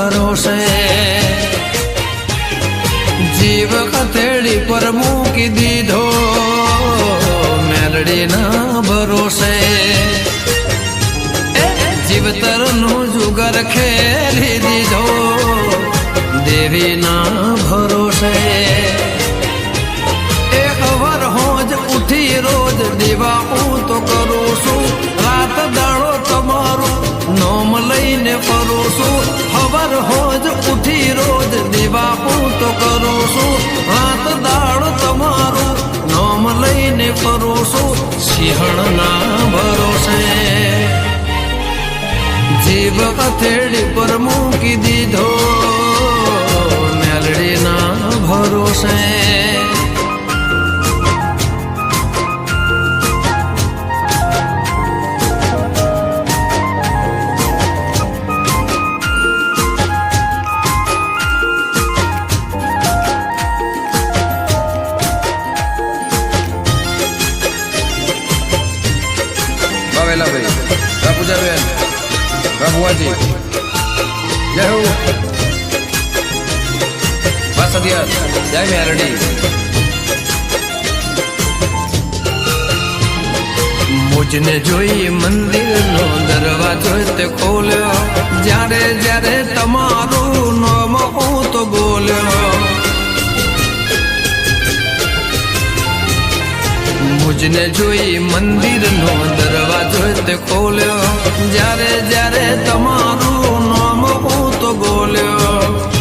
ભરોસે જીવ હથેળી પર મૂકી દીધો મેલડીના ભરોસે જીવતરનું જુગર ખેલી દીધો દેવીના ભરોસે એક વાર હોજ ઉઠી રોજ દીવા હું તો કરું છું રાત દાડો તમારું નોમ લઈને ફરું છું ખબર હોજ ઉઠી રોજ દીવા હું તો કરું છું રાત દાડો તમારું નોમ લઈને ફરું છું સિંહણના ભરોસે જીવ હથેળી પર મૂકી દીધો મેલડીના ભરોસે ભાઈ પૂજાબેન ભુવાજી જય હો વાસદિયા જય મેલડી મુજને જોઈ મંદિરનો દરવાજો તે ખોલ્યો જ્યારે જ્યારે તમારું નામ હું તો બોલ્યો મુજને જોઈ મંદિરનો દરવાજો તે ખોલ્યો જ્યારે જ્યારે તમારું નામ હું તો બોલ્યો